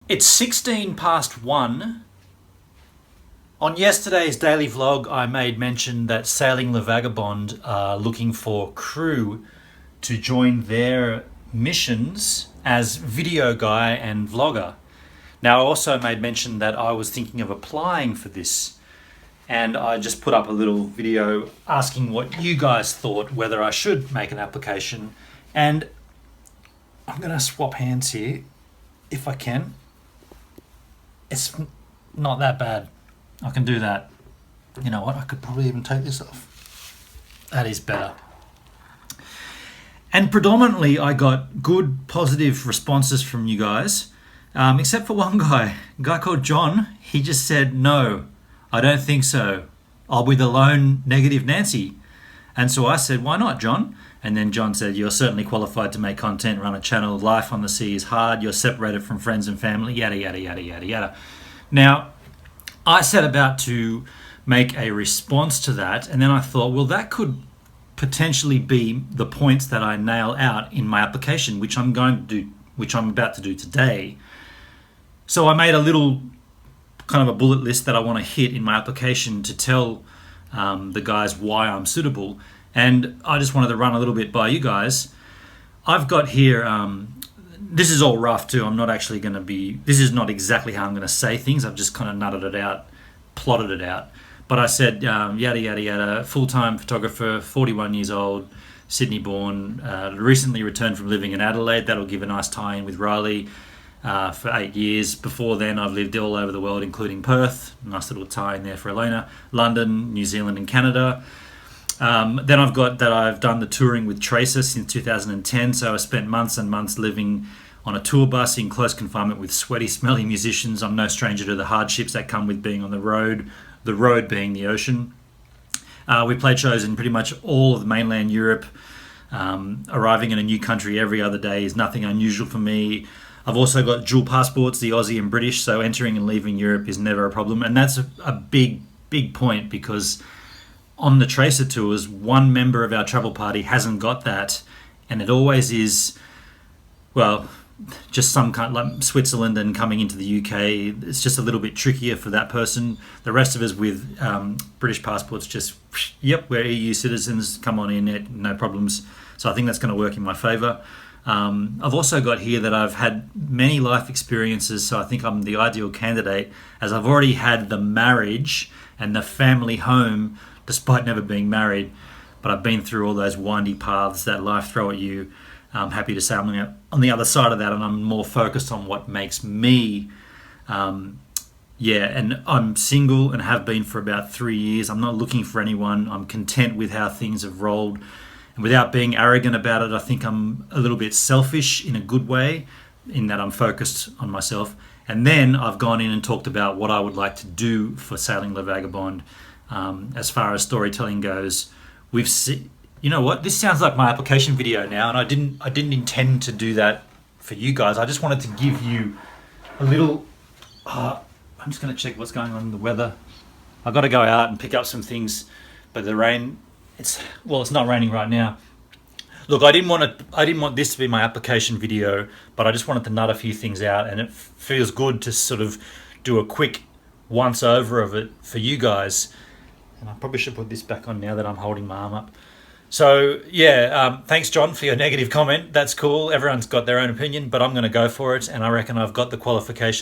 It's 16 past 1. On yesterday's daily vlog, I made mention that Sailing La Vagabonde are looking for crew to join their missions as video guy and vlogger. Now, I also made mention that I was thinking of applying for this, and I just put up a little video asking what you guys thought, whether I should make an application. And I'm going to swap hands here, if I can. It's not that bad. I can do that. You know what? I could probably even take this off. That is better. And predominantly, I got good, positive responses from you guys, except for one guy, a guy called John. He just said, no, I don't think so. I'll be the lone negative Nancy. And so I said, why not, John? And then John said, you're certainly qualified to make content, run a channel. Life on the sea is hard. You're separated from friends and family, yada, yada, yada, yada, yada. Now, I set about to make a response to that. And then I thought, well, that could potentially be the points that I nail out in my application, which I'm about to do today. So I made a little kind of a bullet list that I want to hit in my application to tell the guys why I'm suitable. And I just wanted to run a little bit by you guys. I've got here, this is all rough too. I'm not actually going to be, this is not exactly how I'm going to say things. I've just kind of nutted it out, plotted it out. But I said, yada, yada, yada, full-time photographer, 41 years old, Sydney born, recently returned from living in Adelaide. That'll give a nice tie-in with Riley for 8 years. Before then, I've lived all over the world, including Perth. Nice little tie-in there for Elena. London, New Zealand and Canada. Then I've got that I've done the touring with Tracer since 2010. So I spent months and months living on a tour bus in close confinement with sweaty, smelly musicians. I'm no stranger to the hardships that come with being on the road being the ocean. We played shows in pretty much all of mainland Europe. Arriving in a new country every other day is nothing unusual for me. I've also got dual passports, the Aussie and British, so entering and leaving Europe is never a problem. And that's a big, big point, because on the Tracer tours, one member of our travel party hasn't got that, and it always is, well, just some kind like Switzerland and coming into the UK. It's just a little bit trickier for that person. The rest of us with British passports, just, yep, we're EU citizens, come on in, no problems. So I think that's going to work in my favour. I've also got here that I've had many life experiences, so I think I'm the ideal candidate, as I've already had the marriage and the family home despite never being married. But I've been through all those windy paths that life throw at you. I'm happy to say I'm on the other side of that, and I'm more focused on what makes me, and I'm single and have been for about 3 years. I'm not looking for anyone. I'm content with how things have rolled. And without being arrogant about it, I think I'm a little bit selfish in a good way, in that I'm focused on myself. And then I've gone in and talked about what I would like to do for Sailing La Vagabonde. As far as storytelling goes, we've seen, you know what? This sounds like my application video now, and I didn't intend to do that for you guys. I just wanted to give you a little. I'm just going to check what's going on in the weather. I've got to go out and pick up some things, but the rain. It's not raining right now. Look, I didn't want this to be my application video, but I just wanted to nut a few things out, and it feels good to sort of do a quick once over of it for you guys. And I probably should put this back on now that I'm holding my arm up. So thanks, John, for your negative comment. That's cool. Everyone's got their own opinion, but I'm going to go for it, and I reckon I've got the qualifications